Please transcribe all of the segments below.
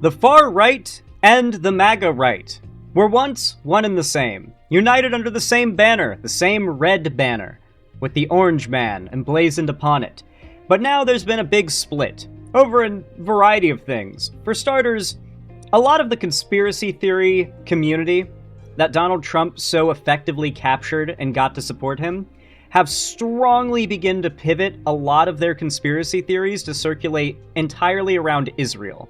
The far right and the MAGA right were once one and the same, united under the same banner, the same red banner, with the orange man emblazoned upon it. But now there's been a big split, over a variety of things. For starters, a lot of the conspiracy theory community that Donald Trump so effectively captured and got to support him have strongly begun to pivot a lot of their conspiracy theories to circulate entirely around Israel.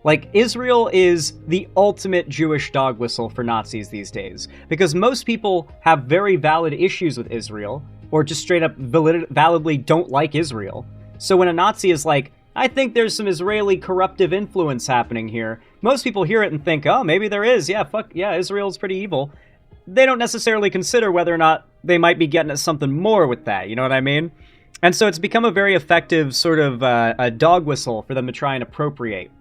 Like, Israel is the ultimate Jewish dog whistle for Nazis these days, because most people have very valid issues with Israel, or just straight up validly don't like Israel. So when a Nazi is like, I think there's some Israeli corruptive influence happening here, most people hear it and think, oh, maybe there is, yeah, Israel's pretty evil. They don't necessarily consider whether or not they might be getting at something more with that, you know what I mean? And so it's become a very effective sort of a dog whistle for them to try and appropriate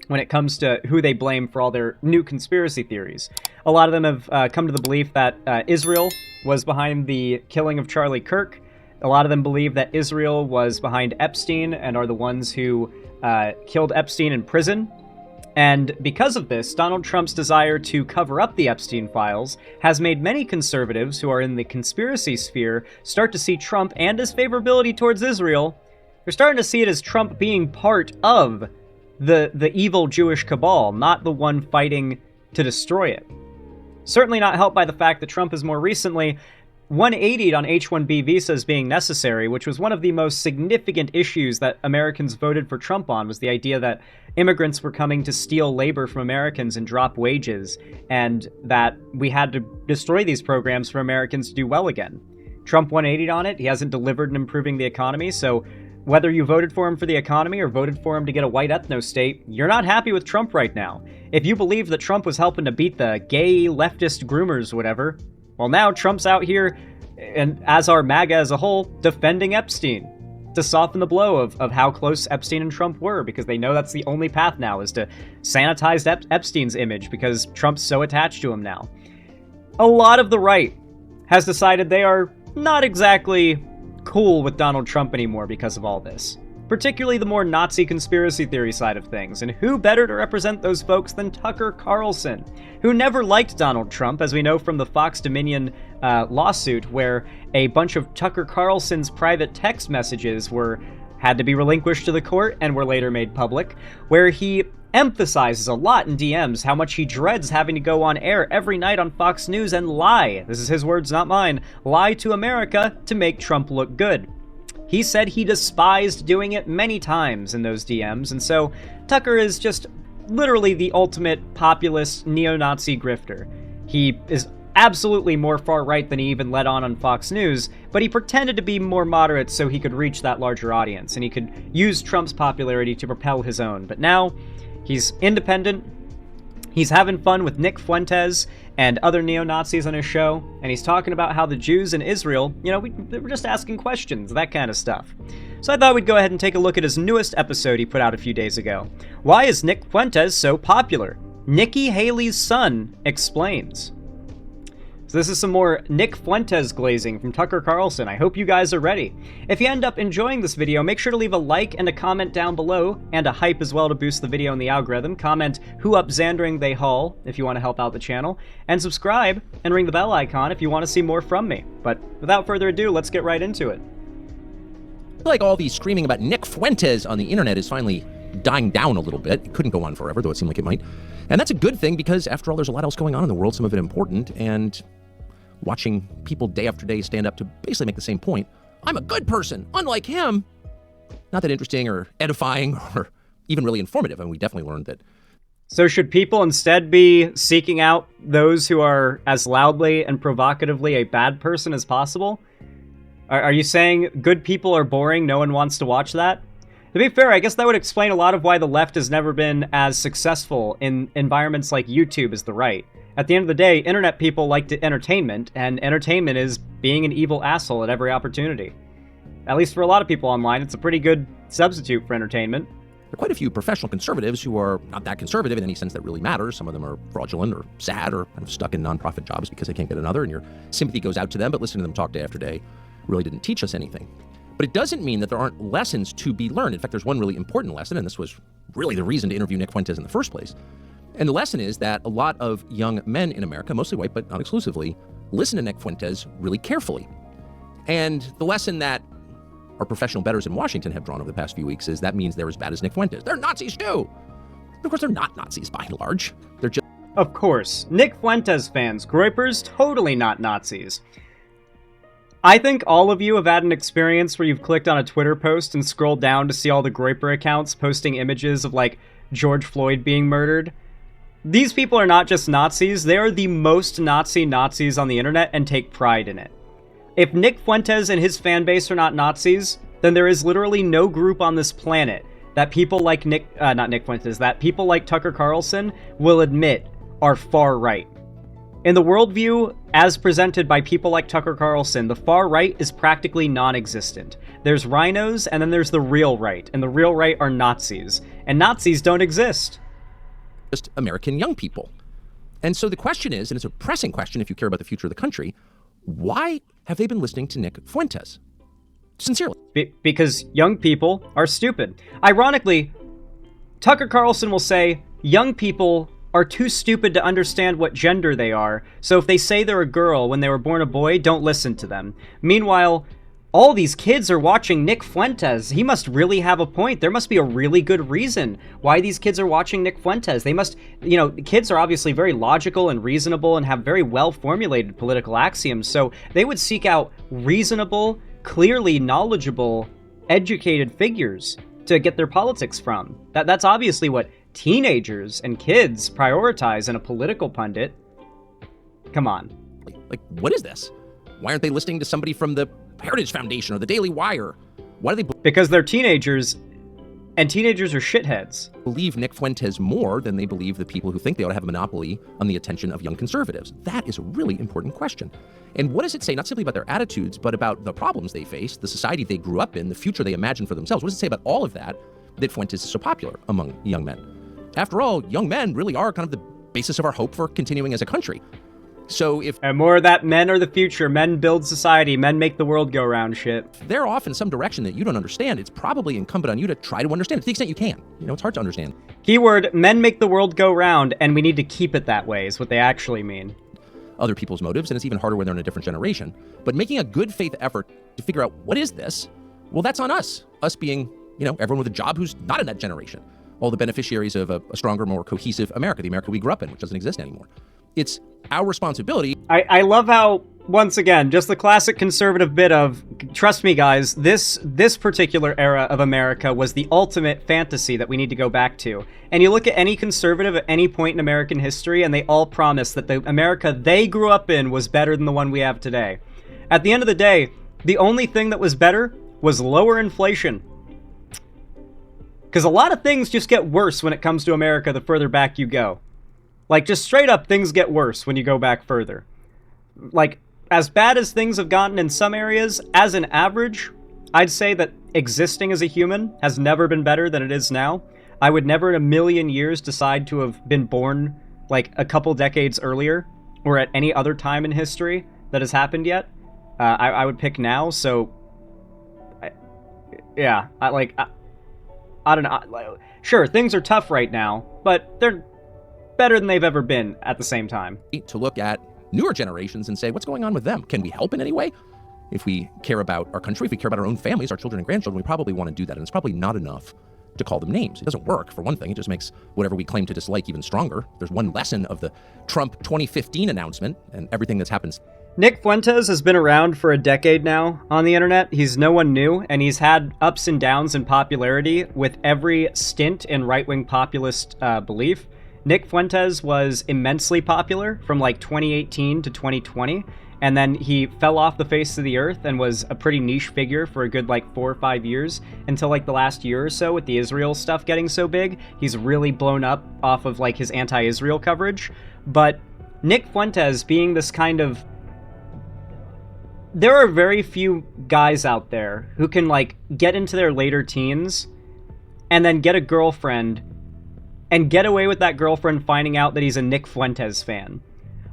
when it comes to who they blame for all their new conspiracy theories. A lot of them have come to the belief that Israel was behind the killing of Charlie Kirk. A lot of them believe that Israel was behind Epstein and are the ones who killed Epstein in prison. And because of this, Donald Trump's desire to cover up the Epstein files has made many conservatives who are in the conspiracy sphere start to see Trump and his favorability towards Israel. They're starting to see it as Trump being part of the evil Jewish cabal, not the one fighting to destroy it. Certainly not helped by the fact that Trump has more recently 180'd on H-1B visas being necessary, which was one of the most significant issues that Americans voted for Trump on, was the idea that immigrants were coming to steal labor from Americans and drop wages, and that we had to destroy these programs for Americans to do well again. Trump 180'd on it. He hasn't delivered in improving the economy, so whether you voted for him for the economy or voted for him to get a white ethno-state, you're not happy with Trump right now. If you believe that Trump was helping to beat the gay leftist groomers, whatever, well, now Trump's out here, and as are MAGA as a whole, defending Epstein to soften the blow of how close Epstein and Trump were, because they know that's the only path now, is to sanitize Epstein's image, because Trump's so attached to him now. A lot of the right has decided they are not exactly cool with Donald Trump anymore because of all this. Particularly the more Nazi conspiracy theory side of things, and who better to represent those folks than Tucker Carlson, who never liked Donald Trump, as we know from the Fox Dominion lawsuit, where a bunch of Tucker Carlson's private text messages had to be relinquished to the court and were later made public, where he emphasizes a lot in DMs how much he dreads having to go on air every night on Fox News and lie, this is his words, not mine, lie to America to make Trump look good. He said he despised doing it many times in those DMs, and so Tucker is just literally the ultimate populist neo-Nazi grifter. He is absolutely more far-right than he even let on Fox News, but he pretended to be more moderate so he could reach that larger audience, and he could use Trump's popularity to propel his own. But now, he's independent, he's having fun with Nick Fuentes and other neo-Nazis on his show, and he's talking about how the Jews in Israel, they were just asking questions, that kind of stuff. So I thought we'd go ahead and take a look at his newest episode he put out a few days ago. Why is Nick Fuentes so popular? Nikki Haley's son explains. So this is some more Nick Fuentes glazing from Tucker Carlson. I hope you guys are ready. If you end up enjoying this video, make sure to leave a like and a comment down below, and a hype as well to boost the video in the algorithm. Comment who up Xandering they haul if you want to help out the channel, and subscribe and ring the bell icon if you want to see more from me. But without further ado, let's get right into it. Like all the screaming about Nick Fuentes on the internet is finally dying down a little bit. It couldn't go on forever, though it seemed like it might. And that's a good thing, because after all, there's a lot else going on in the world, some of it important, and watching people day after day stand up to basically make the same point. I'm a good person, unlike him. Not that interesting or edifying or even really informative, and we definitely learned that. So should people instead be seeking out those who are as loudly and provocatively a bad person as possible? Are you saying good people are boring, no one wants to watch that? To be fair, I guess that would explain a lot of why the left has never been as successful in environments like YouTube as the right. At the end of the day, internet people like entertainment, and entertainment is being an evil asshole at every opportunity. At least for a lot of people online, it's a pretty good substitute for entertainment. There are quite a few professional conservatives who are not that conservative in any sense that really matters. Some of them are fraudulent or sad or kind of stuck in nonprofit jobs because they can't get another, and your sympathy goes out to them, but listening to them talk day after day really didn't teach us anything. But it doesn't mean that there aren't lessons to be learned. In fact, there's one really important lesson, and this was really the reason to interview Nick Fuentes in the first place. And the lesson is that a lot of young men in America, mostly white, but not exclusively, listen to Nick Fuentes really carefully. And the lesson that our professional bettors in Washington have drawn over the past few weeks is that means they're as bad as Nick Fuentes. They're Nazis too. Of course, they're not Nazis by and large. They're just... Of course. Nick Fuentes fans, groypers, totally not Nazis. I think all of you have had an experience where you've clicked on a Twitter post and scrolled down to see all the groyper accounts posting images of, like, George Floyd being murdered. These people are not just Nazis, they are the most Nazis on the internet and take pride in it. If Nick Fuentes and his fan base are not Nazis, then there is literally no group on this planet that people like that people like Tucker Carlson will admit are far right. In the worldview, as presented by people like Tucker Carlson, the far right is practically non-existent. There's rhinos, and then there's the real right, and the real right are Nazis. And Nazis don't exist. Just American young people. And so the question is, and it's a pressing question if you care about the future of the country, why have they been listening to Nick Fuentes? Sincerely. Because young people are stupid. Ironically, Tucker Carlson will say, young people are too stupid to understand what gender they are, so if they say they're a girl when they were born a boy, don't listen to them. Meanwhile, all these kids are watching Nick Fuentes. He must really have a point. There must be a really good reason why these kids are watching Nick Fuentes. They must, kids are obviously very logical and reasonable and have very well-formulated political axioms, so they would seek out reasonable, clearly knowledgeable, educated figures to get their politics from. That's obviously what teenagers and kids prioritize in a political pundit. Come on. Like, what is this? Why aren't they listening to somebody from the Heritage Foundation or the Daily Wire? Why do they... Because they're teenagers, and teenagers are shitheads. Believe Nick Fuentes more than they believe the people who think they ought to have a monopoly on the attention of young conservatives? That is a really important question. And what does it say, not simply about their attitudes, but about the problems they face, the society they grew up in, the future they imagine for themselves? What does it say about all of that Fuentes is so popular among young men? After all, young men really are kind of the basis of our hope for continuing as a country. So if... And more of that men are the future, men build society, men make the world go round shit. If they're off in some direction that you don't understand, it's probably incumbent on you to try to understand it to the extent you can. It's hard to understand. Keyword, men make the world go round, and we need to keep it that way, is what they actually mean. Other people's motives, and it's even harder when they're in a different generation. But making a good faith effort to figure out what is this, well, that's on us. Us being, everyone with a job who's not in that generation. All the beneficiaries of a stronger, more cohesive America, the America we grew up in, which doesn't exist anymore. It's our responsibility. I love how, once again, just the classic conservative bit of, trust me guys, this particular era of America was the ultimate fantasy that we need to go back to. And you look at any conservative at any point in American history, and they all promise that the America they grew up in was better than the one we have today. At the end of the day, the only thing that was better was lower inflation. Because a lot of things just get worse when it comes to America the further back you go. Like, just straight up, things get worse when you go back further. Like, as bad as things have gotten in some areas, as an average, I'd say that existing as a human has never been better than it is now. I would never in a million years decide to have been born, like, a couple decades earlier, or at any other time in history that has happened yet. I would pick now, so... I don't know. Sure, things are tough right now, but they're better than they've ever been at the same time. To look at newer generations and say, what's going on with them? Can we help in any way? If we care about our country, if we care about our own families, our children and grandchildren, we probably want to do that. And it's probably not enough to call them names. It doesn't work, for one thing. It just makes whatever we claim to dislike even stronger. There's one lesson of the Trump 2015 announcement and everything that's happened. Nick Fuentes has been around for a decade now on the internet. He's no one new, and he's had ups and downs in popularity with every stint in right-wing populist belief. Nick Fuentes was immensely popular from like 2018 to 2020, and then he fell off the face of the earth and was a pretty niche figure for a good like 4 or 5 years until like the last year or so with the Israel stuff getting so big. He's really blown up off of like his anti-Israel coverage. But Nick Fuentes being this kind of... There are very few guys out there who can like get into their later teens and then get a girlfriend and get away with that girlfriend finding out that he's a Nick Fuentes fan.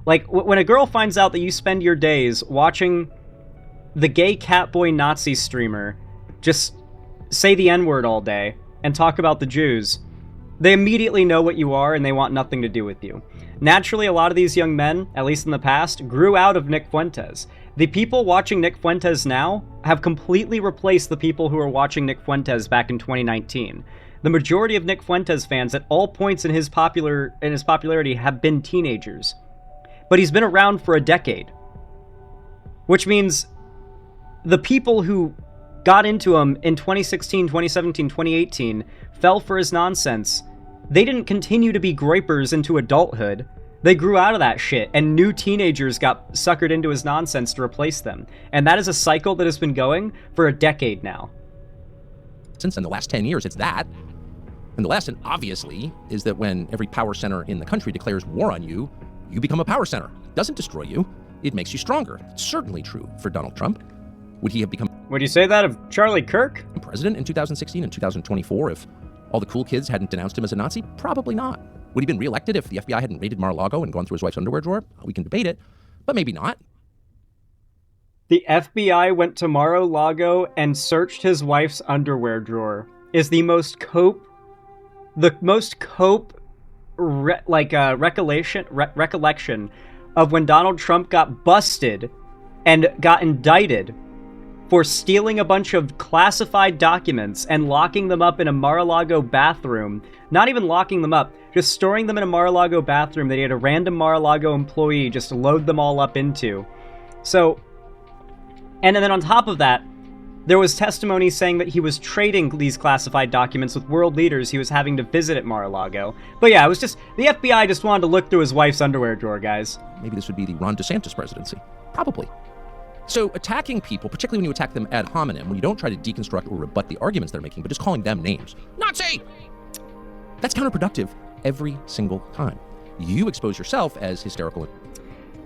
Like, when a girl finds out that you spend your days watching the gay catboy Nazi streamer just say the N-word all day and talk about the Jews, They immediately know what you are, and they want nothing to do with you. Naturally, a lot of these young men, at least in the past, grew out of Nick Fuentes. The people watching Nick Fuentes now have completely replaced the people who were watching Nick Fuentes back in 2019. The majority of Nick Fuentes fans at all points in his popularity have been teenagers. But he's been around for a decade. Which means the people who got into him in 2016, 2017, 2018, fell for his nonsense. They didn't continue to be groypers into adulthood. They grew out of that shit, and new teenagers got suckered into his nonsense to replace them. And that is a cycle that has been going for a decade now. Since in the last 10 years, it's that. And the lesson, obviously, is that when every power center in the country declares war on you, you become a power center. It doesn't destroy you. It makes you stronger. It's certainly true for Donald Trump. Would he have become... Would you say that of Charlie Kirk? ...president in 2016 and 2024 if all the cool kids hadn't denounced him as a Nazi? Probably not. Would he have been reelected if the FBI hadn't raided Mar-a-Lago and gone through his wife's underwear drawer? We can debate it, but maybe not. The FBI went to Mar-a-Lago and searched his wife's underwear drawer is the most recollection of when Donald Trump got busted and got indicted for stealing a bunch of classified documents and locking them up in a Mar-a-Lago bathroom. Not even locking them up, just storing them in a Mar-a-Lago bathroom that he had a random Mar-a-Lago employee just load them all up into. So, and then on top of that, there was testimony saying that he was trading these classified documents with world leaders he was having to visit at Mar-a-Lago. But yeah, it was just, the FBI just wanted to look through his wife's underwear drawer, guys. Maybe this would be the Ron DeSantis presidency. Probably. So attacking people, particularly when you attack them ad hominem, when you don't try to deconstruct or rebut the arguments they're making, but just calling them names. Nazi! That's counterproductive every single time. You expose yourself as hysterical.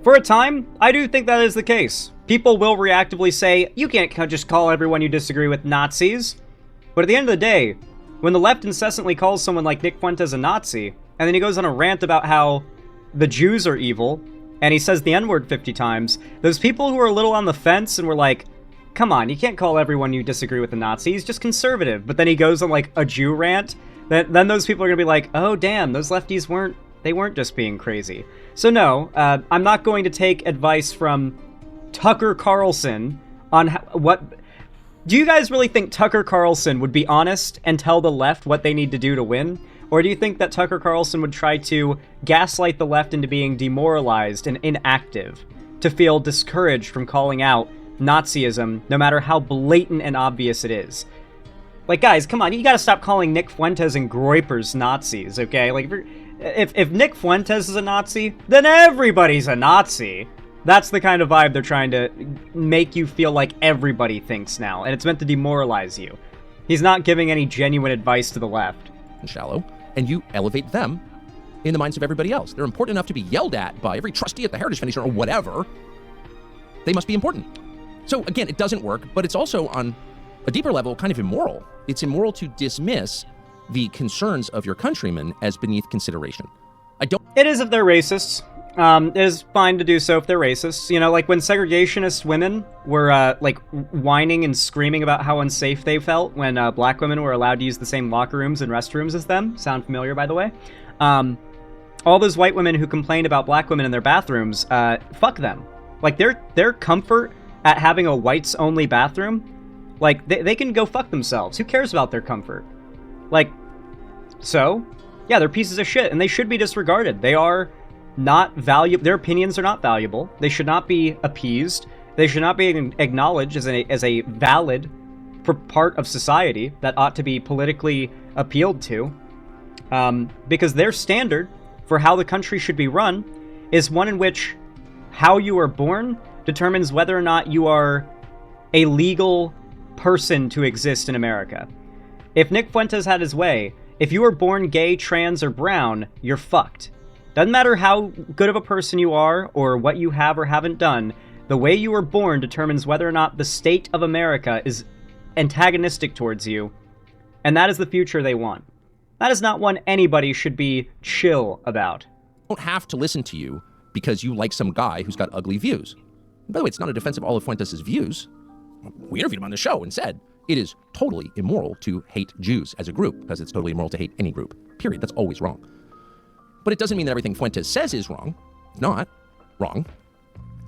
For a time, I do think that is the case. People will reactively say, you can't just call everyone you disagree with Nazis. But at the end of the day, when the left incessantly calls someone like Nick Fuentes a Nazi, and then he goes on a rant about how the Jews are evil, and he says the N-word 50 times, those people who are a little on the fence and were like, come on, you can't call everyone you disagree with a Nazi, he's just conservative. But then he goes on like a Jew rant, then those people are gonna be like, oh damn, those lefties weren't just being crazy. So no, I'm not going to take advice from Tucker Carlson on what... Do you guys really think Tucker Carlson would be honest and tell the left what they need to do to win? Or do you think that Tucker Carlson would try to gaslight the left into being demoralized and inactive, to feel discouraged from calling out Nazism, no matter how blatant and obvious it is? Like, guys, come on, you gotta stop calling Nick Fuentes and Groypers Nazis, okay? Like, if Nick Fuentes is a Nazi, then everybody's a Nazi. That's the kind of vibe they're trying to make you feel like everybody thinks now, and it's meant to demoralize you. He's not giving any genuine advice to the left. Shallow, and you elevate them in the minds of everybody else. They're important enough to be yelled at by every trustee at the Heritage Foundation or whatever. They must be important. So again, it doesn't work, but it's also on a deeper level kind of immoral. It's immoral to dismiss the concerns of your countrymen as beneath consideration. It is if they're racists. It is fine to do so if they're racists. You know, like when segregationist women were, like, whining and screaming about how unsafe they felt when black women were allowed to use the same locker rooms and restrooms as them. Sound familiar, by the way? All those white women who complained about black women in their bathrooms, fuck them. Like, their comfort at having a whites-only bathroom, like, they can go fuck themselves. Who cares about their comfort? Like, so, yeah, they're pieces of shit, and they should be disregarded. They are not valuable. Their opinions are not valuable. They should not be appeased. They should not be acknowledged as a valid part of society that ought to be politically appealed to, because their standard for how the country should be run is one in which how you are born determines whether or not you are a legal person to exist in America. If Nick Fuentes had his way, if you were born gay, trans, or brown, you're fucked. Doesn't matter how good of a person you are or what you have or haven't done, the way you were born determines whether or not the state of America is antagonistic towards you, and that is the future they want. That is not one anybody should be chill about. Don't have to listen to you because you like some guy who's got ugly views. By the way, it's not a defense of all of Fuentes' views. We interviewed him on the show and said, It is totally immoral to hate Jews as a group, because it's totally immoral to hate any group, period. That's always wrong. But it doesn't mean that everything Fuentes says is wrong. It's not wrong.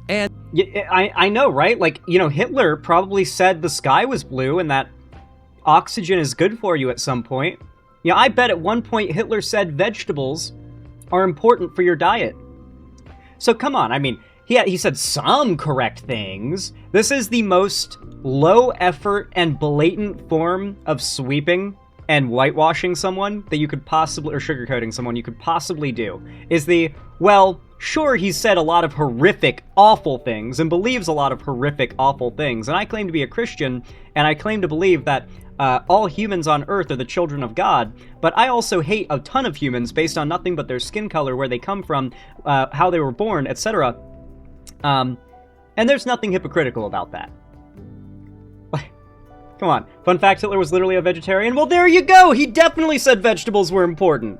And yeah, I know, right? Like, Hitler probably said the sky was blue and that oxygen is good for you at some point. I bet at one point Hitler said vegetables are important for your diet. So come on, I mean, he said some correct things. This is the most low effort and blatant form of sweeping and whitewashing someone that you could possibly, or sugarcoating someone you could possibly do, is well, sure, he said a lot of horrific, awful things and believes a lot of horrific, awful things. And I claim to be a Christian, and I claim to believe that all humans on Earth are the children of God, but I also hate a ton of humans based on nothing but their skin color, where they come from, how they were born, etc. And there's nothing hypocritical about that. Come on. Fun fact, Hitler was literally a vegetarian? Well, there you go! He definitely said vegetables were important.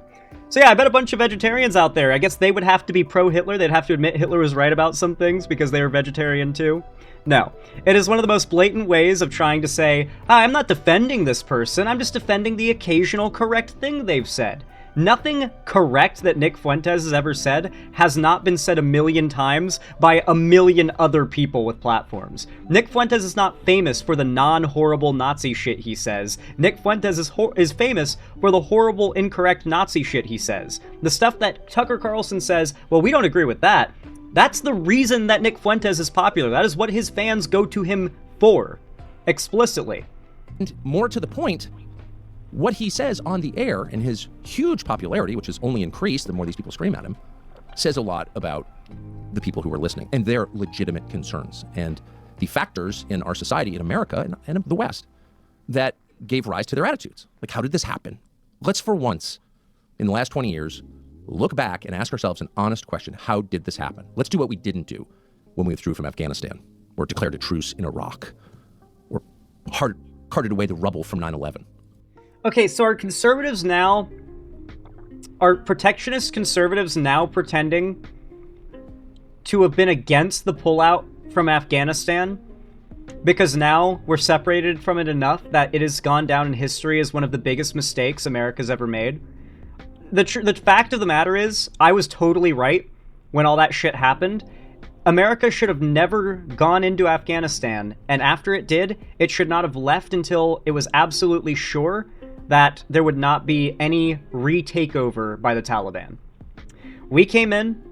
So yeah, I bet a bunch of vegetarians out there, I guess they would have to be pro-Hitler. They'd have to admit Hitler was right about some things because they were vegetarian too. No. It is one of the most blatant ways of trying to say, I'm not defending this person, I'm just defending the occasional correct thing they've said. Nothing correct that Nick Fuentes has ever said has not been said a million times by a million other people with platforms. Nick Fuentes is not famous for the non-horrible Nazi shit he says. Nick Fuentes is famous for the horrible, incorrect Nazi shit he says. The stuff that Tucker Carlson says, well, we don't agree with that. That's the reason that Nick Fuentes is popular. That is what his fans go to him for, explicitly. And more to the point, what he says on the air and his huge popularity, which has only increased the more these people scream at him, says a lot about the people who are listening and their legitimate concerns and the factors in our society, in America and the West, that gave rise to their attitudes. Like, how did this happen? Let's, for once, in the last 20 years, look back and ask ourselves an honest question. How did this happen? Let's do what we didn't do when we withdrew from Afghanistan, or declared a truce in Iraq, or carted away the rubble from 9/11. Okay, so are protectionist conservatives now pretending to have been against the pullout from Afghanistan because now we're separated from it enough that it has gone down in history as one of the biggest mistakes America's ever made? The fact of the matter is, I was totally right when all that shit happened. America should have never gone into Afghanistan, and after it did, it should not have left until it was absolutely sure that there would not be any retakeover by the Taliban. We came in,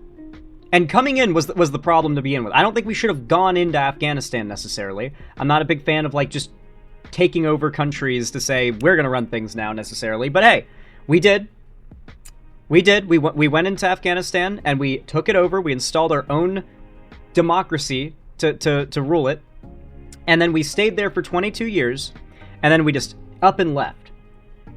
and coming in was the problem to begin with. I don't think we should have gone into Afghanistan necessarily. I'm not a big fan of just taking over countries to say we're gonna run things now necessarily. But hey, we did. We went into Afghanistan and we took it over. We installed our own democracy to rule it, and then we stayed there for 22 years, and then we just up and left.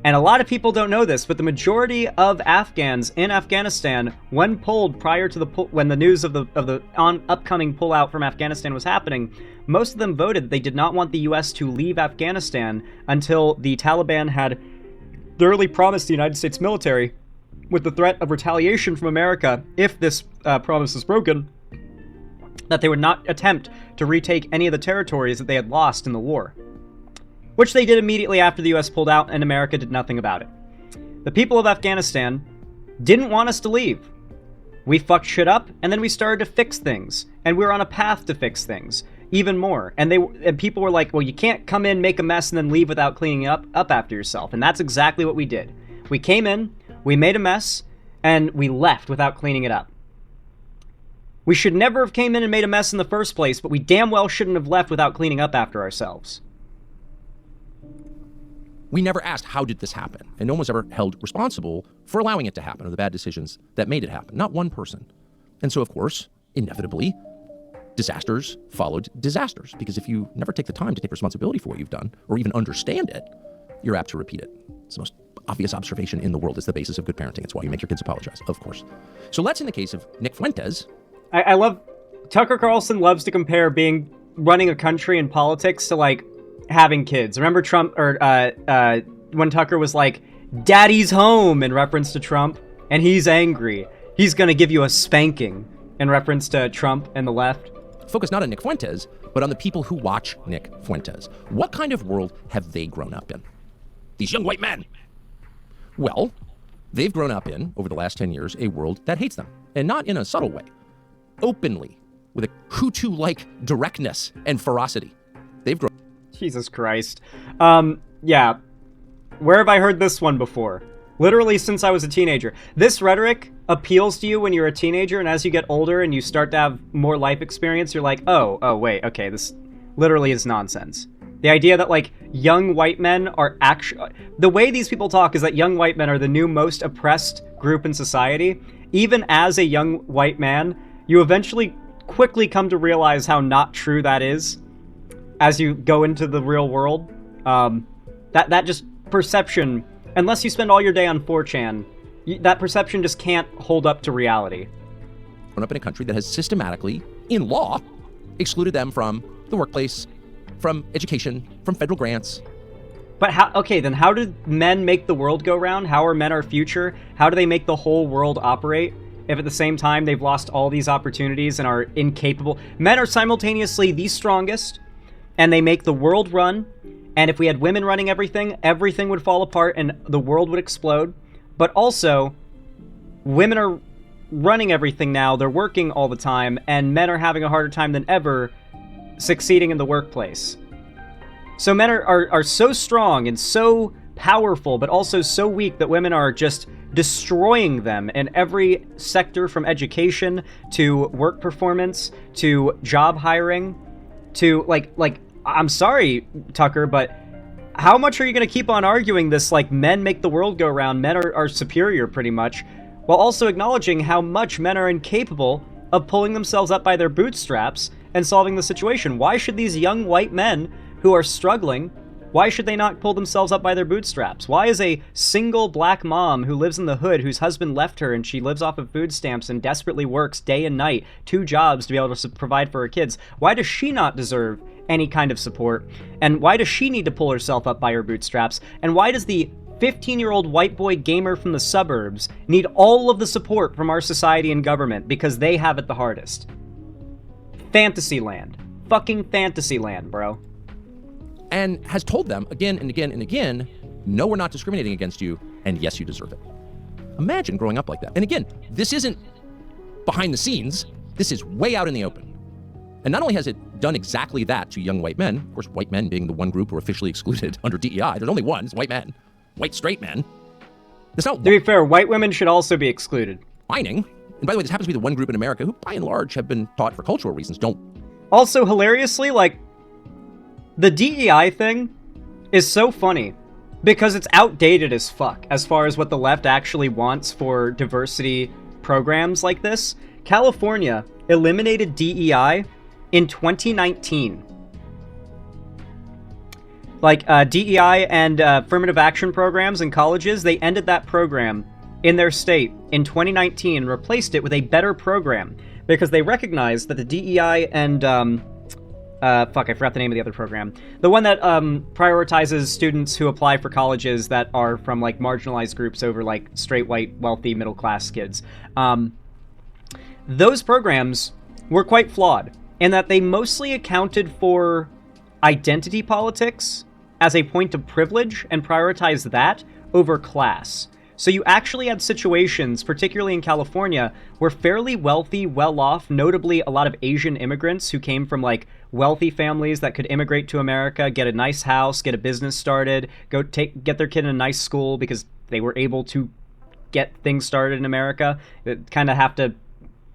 And a lot of people don't know this, but the majority of Afghans in Afghanistan, when polled prior to when the news of the upcoming pullout from Afghanistan was happening, most of them voted that they did not want the U.S. to leave Afghanistan until the Taliban had thoroughly promised the United States military, with the threat of retaliation from America if this promise is broken, that they would not attempt to retake any of the territories that they had lost in the war. Which they did immediately after the US pulled out, and America did nothing about it. The people of Afghanistan didn't want us to leave. We fucked shit up, and then we started to fix things, and we were on a path to fix things even more. And people were like, well, you can't come in, make a mess, and then leave without cleaning up after yourself. And that's exactly what we did. We came in, we made a mess, and we left without cleaning it up. We should never have came in and made a mess in the first place, but we damn well shouldn't have left without cleaning up after ourselves. We never asked, how did this happen? And no one was ever held responsible for allowing it to happen, or the bad decisions that made it happen. Not one person. And so, of course, inevitably, disasters followed disasters. Because if you never take the time to take responsibility for what you've done, or even understand it, you're apt to repeat it. It's the most obvious observation in the world. It's the basis of good parenting. It's why you make your kids apologize, of course. So let's, in the case of Nick Fuentes. I love, Tucker Carlson loves to compare running a country in politics to having kids. Remember Trump, or when Tucker was like, "Daddy's home," in reference to Trump, and he's angry. He's gonna give you a spanking, in reference to Trump and the left. focus not on Nick Fuentes, but on the people who watch Nick Fuentes. What kind of world have they grown up in? These young white men. Well, they've grown up in, over the last 10 years, a world that hates them. And not in a subtle way. Openly, with a Hutu-like directness and ferocity. They've grown... Jesus Christ. Yeah. Where have I heard this one before? Literally since I was a teenager. This rhetoric appeals to you when you're a teenager, and as you get older and you start to have more life experience, you're like, oh, wait, okay, this literally is nonsense. The idea that, like, young white men are actually... The way these people talk is that young white men are the new most oppressed group in society. Even as a young white man, you eventually quickly come to realize how not true that is as you go into the real world. That just perception... Unless you spend all your day on 4chan, that perception just can't hold up to reality. Grown up in a country that has systematically, in law, excluded them from the workplace, from education, from federal grants. But how? Okay, then how do men make the world go round? How are men our future? How do they make the whole world operate if at the same time they've lost all these opportunities and are incapable? Men are simultaneously the strongest, and they make the world run. And if we had women running everything, everything would fall apart and the world would explode. But also, women are running everything now, they're working all the time, and men are having a harder time than ever succeeding in the workplace. So men are so strong and so powerful, but also so weak that women are just destroying them in every sector, from education to work performance to job hiring to like I'm sorry, Tucker, but how much are you going to keep on arguing this, like, men make the world go round, men are superior, pretty much, while also acknowledging how much men are incapable of pulling themselves up by their bootstraps and solving the situation? Why should these young white men who are struggling, why should they not pull themselves up by their bootstraps? Why is a single black mom who lives in the hood, whose husband left her and she lives off of food stamps and desperately works day and night, 2 jobs to be able to provide for her kids, why does she not deserve any kind of support? And why does she need to pull herself up by her bootstraps? And why does the 15-year-old white boy gamer from the suburbs need all of the support from our society and government because they have it the hardest? Fantasyland. Fucking Fantasyland, bro. And has told them again and again and again, no, we're not discriminating against you, and yes, you deserve it. Imagine growing up like that. And again, this isn't behind the scenes. This is way out in the open. And not only has it done exactly that to young white men, of course, white men being the one group who are officially excluded under DEI, there's only one, it's white men, white straight men. There's not... To be fair, white women should also be excluded. Whining. And by the way, this happens to be the one group in America who, by and large, have been taught for cultural reasons, don't... Also, hilariously, like, the DEI thing is so funny because it's outdated as fuck as far as what the left actually wants for diversity programs like this. California eliminated DEI in 2019. Like, DEI and affirmative action programs in colleges, they ended that program in their state in 2019 and replaced it with a better program because they recognized that the DEI and, fuck, I forgot the name of the other program. The one that prioritizes students who apply for colleges that are from, like, marginalized groups over, like, straight, white, wealthy, middle-class kids. Those programs were quite flawed in that they mostly accounted for identity politics as a point of privilege and prioritized that over class. So you actually had situations, particularly in California, where fairly wealthy, well-off, notably a lot of Asian immigrants who came from, like, wealthy families that could immigrate to America, get a nice house, get a business started, get their kid in a nice school because they were able to get things started in America. They kind of have to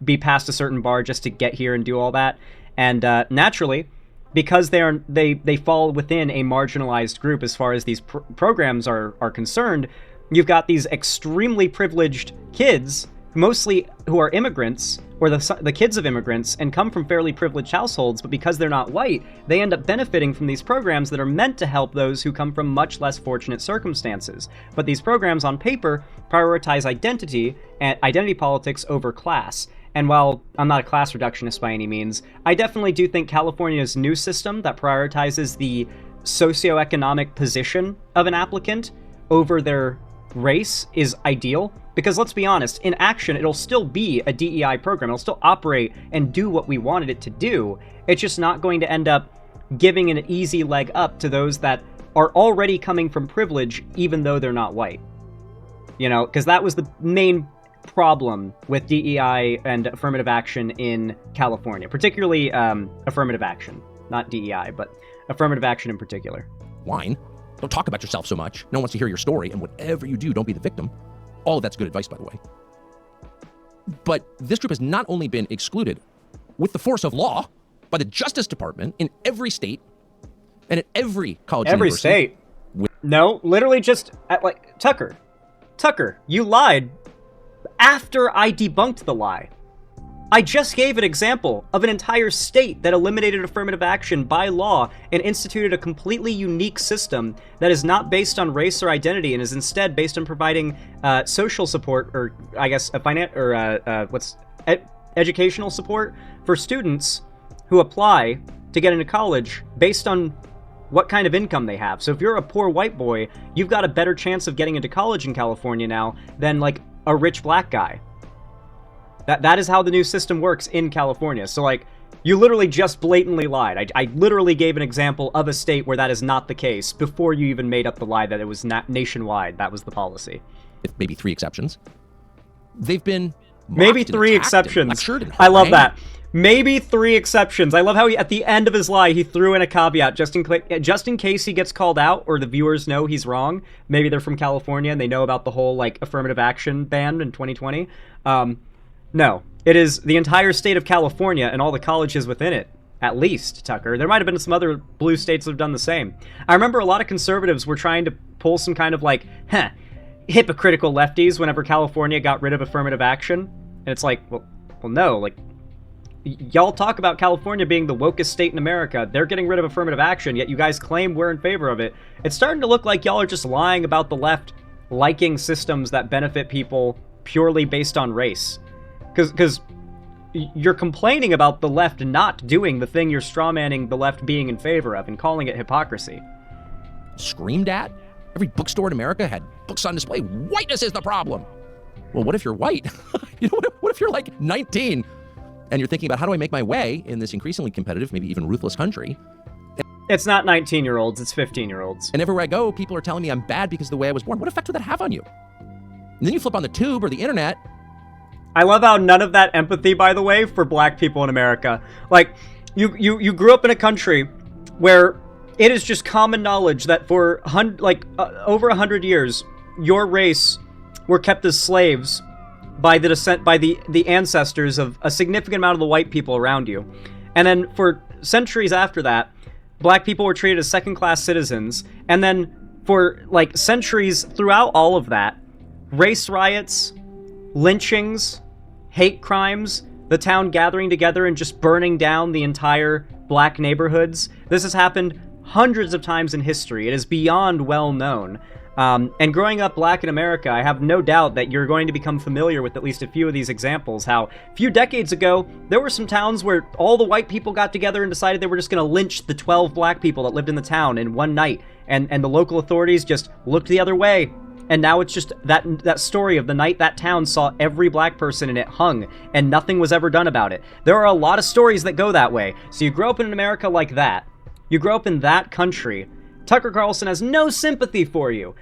be past a certain bar just to get here and do all that. And naturally, because they fall within a marginalized group as far as these programs are concerned, you've got these extremely privileged kids, mostly who are immigrants, or the kids of immigrants, and come from fairly privileged households, but because they're not white, they end up benefiting from these programs that are meant to help those who come from much less fortunate circumstances. But these programs on paper prioritize identity and identity politics over class. And while I'm not a class reductionist by any means, I definitely do think California's new system that prioritizes the socioeconomic position of an applicant over their race is ideal, because let's be honest, in action, it'll still be a DEI program. It'll still operate and do what we wanted it to do. It's just not going to end up giving an easy leg up to those that are already coming from privilege, even though they're not white. You know, because that was the main problem with DEI and affirmative action in California, particularly affirmative action, not DEI, but affirmative action in particular. Whine. Don't talk about yourself so much. No one wants to hear your story, and whatever you do, don't be the victim. All of that's good advice, by the way. But this group has not only been excluded with the force of law by the Justice Department in every state and at every college Every university. state. No, literally just, like, Tucker, you lied after I debunked the lie. I just gave an example of an entire state that eliminated affirmative action by law and instituted a completely unique system that is not based on race or identity and is instead based on providing social support, or I guess educational support for students who apply to get into college based on what kind of income they have. So if you're a poor white boy, you've got a better chance of getting into college in California now than like a rich black guy. That is how the new system works in California. So, like, you literally just blatantly lied. I literally gave an example of a state where that is not the case before you even made up the lie that it was nationwide. That was the policy. With maybe 3 exceptions. They've been maybe 3 exceptions. I love that. Maybe 3 exceptions. I love how at the end of his lie, he threw in a caveat just in case he gets called out or the viewers know he's wrong. Maybe they're from California and they know about the whole, like, affirmative action ban in 2020. No, it is the entire state of California and all the colleges within it, at least, Tucker. There might have been some other blue states that have done the same. I remember a lot of conservatives were trying to pull some kind of like, hypocritical lefties whenever California got rid of affirmative action. And it's like, well, no, like, y'all talk about California being the wokest state in America. They're getting rid of affirmative action, yet you guys claim we're in favor of it. It's starting to look like y'all are just lying about the left liking systems that benefit people purely based on race. Because you're complaining about the left not doing the thing you're strawmanning the left being in favor of and calling it hypocrisy. Screamed at? Every bookstore in America had books on display. Whiteness is the problem. Well, what if you're white? What if you're like 19 and you're thinking about how do I make my way in this increasingly competitive, maybe even ruthless country? It's not 19-year-olds, it's 15-year-olds. And everywhere I go, people are telling me I'm bad because of the way I was born. What effect would that have on you? And then you flip on the tube or the internet. I love how none of that empathy, by the way, for black people in America. Like, you grew up in a country where it is just common knowledge that for over 100 years, your race were kept as slaves by the ancestors of a significant amount of the white people around you. And then for centuries after that, black people were treated as second-class citizens. And then for like centuries throughout all of that, race riots, lynchings, hate crimes, the town gathering together and just burning down the entire black neighborhoods. This has happened hundreds of times in history. It is beyond well known. And growing up black in America, I have no doubt that you're going to become familiar with at least a few of these examples. How a few decades ago, there were some towns where all the white people got together and decided they were just going to lynch the 12 black people that lived in the town in one night. And the local authorities just looked the other way. And now it's just that story of the night that town saw every black person and it hung, and nothing was ever done about it. There are a lot of stories that go that way. So you grow up in an America like that. You grow up in that country. Tucker Carlson has no sympathy for you.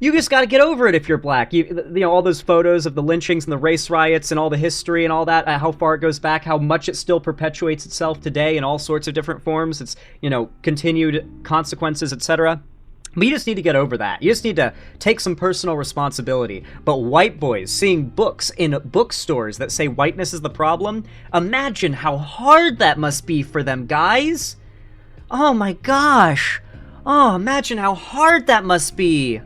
You just got to get over it if you're black. You know, all those photos of the lynchings and the race riots and all the history and all that, how far it goes back, how much it still perpetuates itself today in all sorts of different forms. It's, continued consequences, etc. But you just need to get over that. You just need to take some personal responsibility. But white boys seeing books in bookstores that say whiteness is the problem, imagine how hard that must be for them, guys. Oh my gosh. Oh, imagine how hard that must be.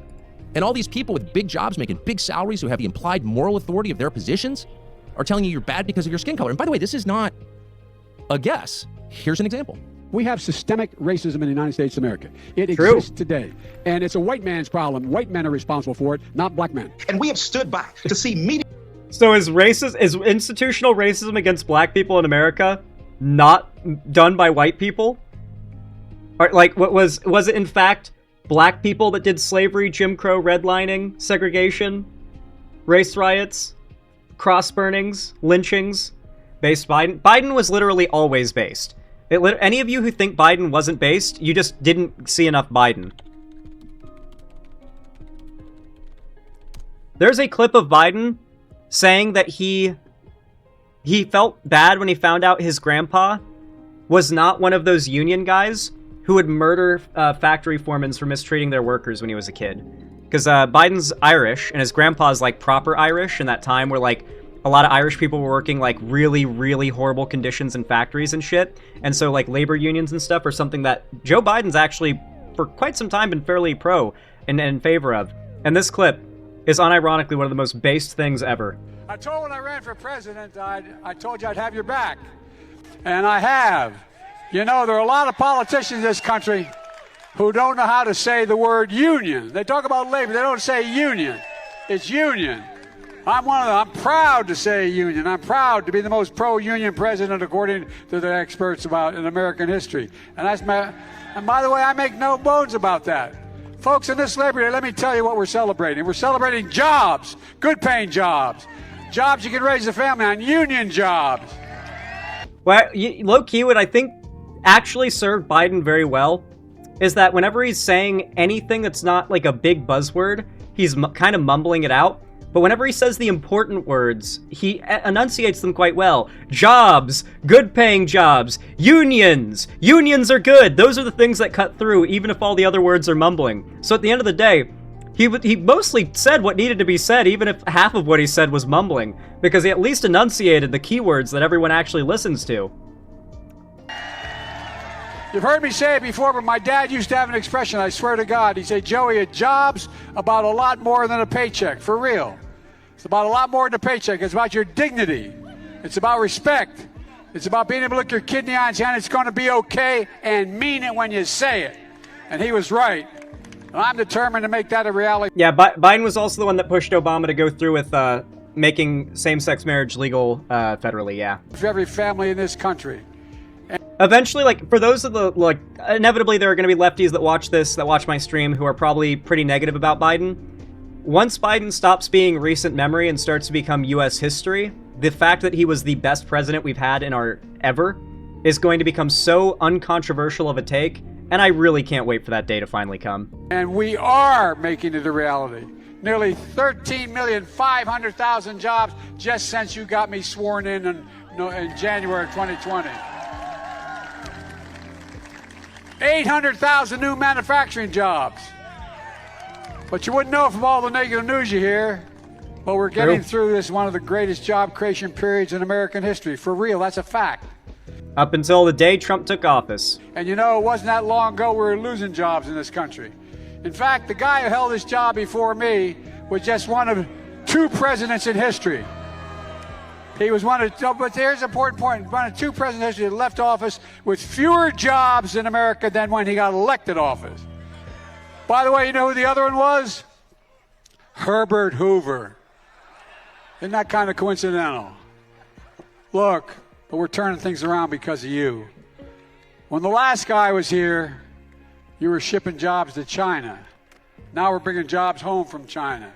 And all these people with big jobs making big salaries who have the implied moral authority of their positions are telling you you're bad because of your skin color. And by the way, this is not a guess. Here's an example. We have systemic racism in the United States of America. It exists today. And it's a white man's problem. White men are responsible for it, not black men. And we have stood by to see media. So is institutional racism against black people in America not done by white people? Or, like, was it in fact black people that did slavery, Jim Crow, redlining, segregation, race riots, cross burnings, lynchings, based Biden. Biden was literally always based. Any of you who think Biden wasn't based, you just didn't see enough Biden. There's a clip of Biden saying that he felt bad when he found out his grandpa was not one of those union guys who would murder factory foremen for mistreating their workers when he was a kid. Because Biden's Irish, and his grandpa's like proper Irish in that time where like a lot of Irish people were working like really, really horrible conditions in factories and shit. And so like labor unions and stuff are something that Joe Biden's actually for quite some time been fairly pro and in favor of. And this clip is unironically one of the most based things ever. I told when I ran for president, I told you I'd have your back. And I have. You know, there are a lot of politicians in this country who don't know how to say the word union. They talk about labor, they don't say union. It's union. I'm one of them. I'm proud to say union. I'm proud to be the most pro-union president according to the experts about in American history. And by the way, I make no bones about that. Folks, in this Labor Day, let me tell you what we're celebrating. We're celebrating jobs, good-paying jobs, jobs you can raise a family on, union jobs. Well, low-key, what I think actually served Biden very well is that whenever he's saying anything that's not like a big buzzword, he's kind of mumbling it out. But whenever he says the important words, he enunciates them quite well. Jobs, good-paying jobs, unions. Unions are good. Those are the things that cut through, even if all the other words are mumbling. So at the end of the day, he mostly said what needed to be said, even if half of what he said was mumbling, because he at least enunciated the keywords that everyone actually listens to. You've heard me say it before, but my dad used to have an expression, I swear to God. He'd say, Joey, a job's about a lot more than a paycheck, for real. It's about a lot more than a paycheck. It's about your dignity. It's about respect. It's about being able to look your kid in the eye and say, it's going to be okay, and mean it when you say it. And he was right. And I'm determined to make that a reality. Yeah, Biden was also the one that pushed Obama to go through with making same-sex marriage legal federally, yeah. For every family in this country. Eventually, like, for those of the, like, inevitably there are going to be lefties that watch this, that watch my stream, who are probably pretty negative about Biden. Once Biden stops being recent memory and starts to become U.S. history, the fact that he was the best president we've had in our ever is going to become so uncontroversial of a take, and I really can't wait for that day to finally come. And we are making it a reality. Nearly 13,500,000 jobs just since you got me sworn in January of 2020. 800,000 new manufacturing jobs. But you wouldn't know from all the negative news you hear. But we're getting through this, one of the greatest job creation periods in American history. For real, that's a fact. Up until the day Trump took office. And you know, it wasn't that long ago we were losing jobs in this country. In fact, the guy who held this job before me was just one of 2 presidents in history. He was one of, but here's an important point, one of 2 presidents in history that left office with fewer jobs in America than when he got elected office. By the way, you know who the other one was? Herbert Hoover. Isn't that kind of coincidental? Look, but we're turning things around because of you. When the last guy was here, you were shipping jobs to China. Now we're bringing jobs home from China.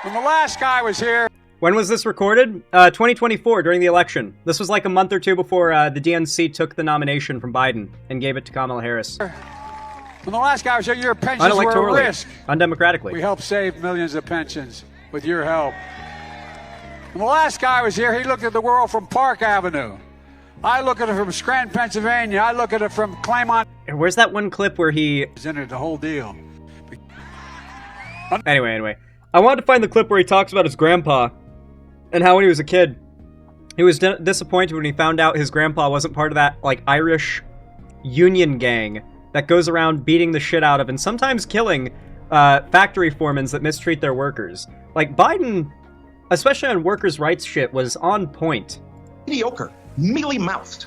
When the last guy was here... When was this recorded? 2024, during the election. This was like a month or 2 before the DNC took the nomination from Biden and gave it to Kamala Harris. When the last guy was here, your pensions were at risk. Undemocratically. We helped save millions of pensions with your help. When the last guy was here, he looked at the world from Park Avenue. I look at it from Scranton, Pennsylvania. I look at it from Claymont. Where's that one clip where he... presented the whole deal. Anyway. I wanted to find the clip where he talks about his grandpa and how when he was a kid, he was disappointed when he found out his grandpa wasn't part of that, like, Irish union gang that goes around beating the shit out of and sometimes killing factory foremen that mistreat their workers. Like, Biden, especially on workers' rights shit, was on point. Mediocre, mealy-mouthed,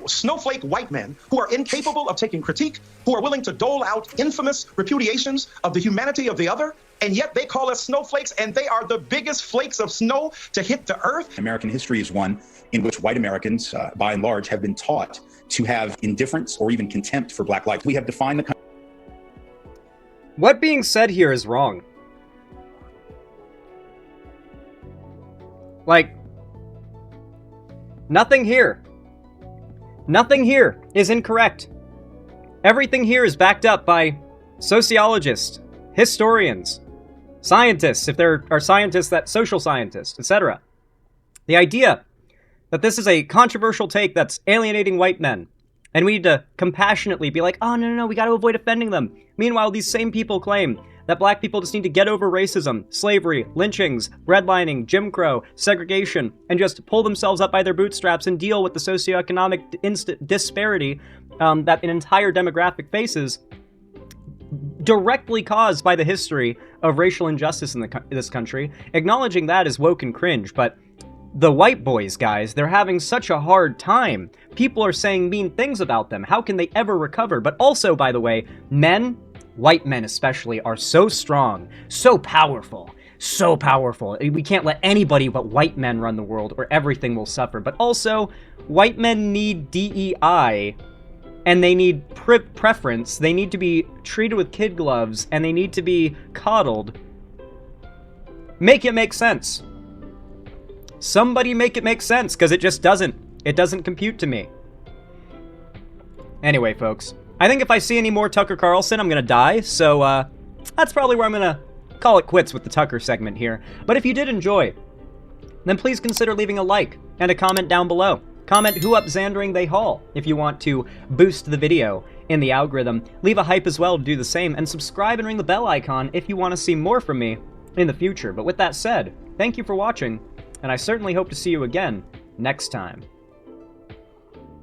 snowflake white men who are incapable of taking critique, who are willing to dole out infamous repudiations of the humanity of the other, and yet they call us snowflakes, and they are the biggest flakes of snow to hit the earth. American history is one in which white Americans, by and large, have been taught to have indifference or even contempt for black life. We have defined the country. What being said here is wrong. Like, nothing here is incorrect. Everything here is backed up by sociologists, historians, scientists, if there are scientists that social scientists, etc. The idea that this is a controversial take that's alienating white men, and we need to compassionately be like, oh, no, we got to avoid offending them. Meanwhile, these same people claim that black people just need to get over racism, slavery, lynchings, redlining, Jim Crow, segregation, and just pull themselves up by their bootstraps and deal with the socioeconomic disparity that an entire demographic faces, directly caused by the history of racial injustice in this country. Acknowledging that is woke and cringe, but the white boys, guys, they're having such a hard time. People are saying mean things about them. How can they ever recover? But also, by the way, men, white men especially, are so strong, so powerful. We can't let anybody but white men run the world or everything will suffer. But also, white men need DEI, and they need preference. They need to be treated with kid gloves, and they need to be coddled. Make it make sense. Somebody make it make sense, because it just doesn't. It doesn't compute to me. Anyway, folks, I think if I see any more Tucker Carlson, I'm gonna die, so that's probably where I'm gonna call it quits with the Tucker segment here. But if you did enjoy, then please consider leaving a like and a comment down below. Comment who up Xandering they haul if you want to boost the video in the algorithm. Leave a hype as well to do the same, and subscribe and ring the bell icon if you want to see more from me in the future. But with that said, thank you for watching, and I certainly hope to see you again next time.